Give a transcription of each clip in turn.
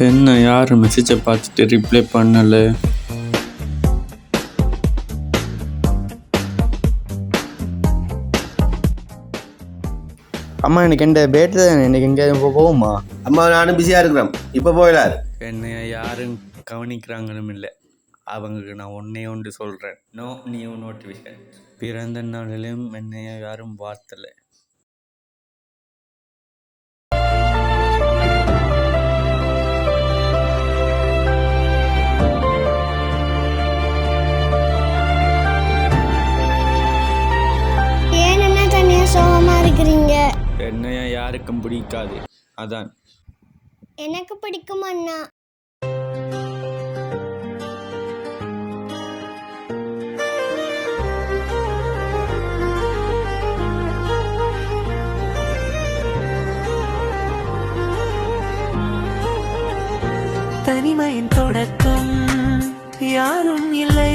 என்ன யார் மெசேஜை பார்த்துட்டு ரிப்ளை பண்ணலை? அம்மா எனக்கு எந்த பேட்டு தான் எனக்கு எங்கேயாவது போகுமா? அம்மா நானும் பிஸியாக இருக்கிறேன், இப்போ போயிடாது. என்னை யாரும் கவனிக்கிறாங்களும் இல்லை. அவங்களுக்கு நான் ஒன்று சொல்கிறேன், நோ நியூ நோட்டிஃபிகேஷன். பிறந்த நாளிலும் என்னை யாரும் பார்த்தலை. ஏன் என்ன தனியாக சோகமாக இருக்கிறீங்க? என்னைய யாருக்கும் பிடிக்காது, அதான். எனக்கு பிடிக்கும் அண்ணா. தனிமையின் தொடக்கம் யாரும் இல்லை,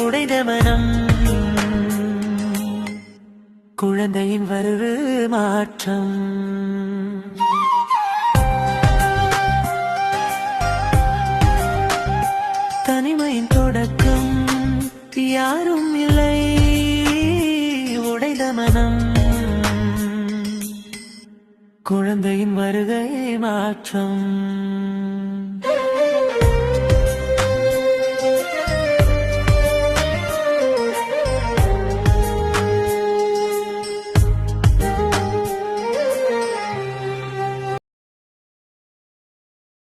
உடைந்த மனம் குழந்தையின் வருவு மாற்றம். தனிமையின் தொடக்கம் யாரும் இல்லை, உடைந்த மனம் குழந்தையின் வருகை மாற்றம்.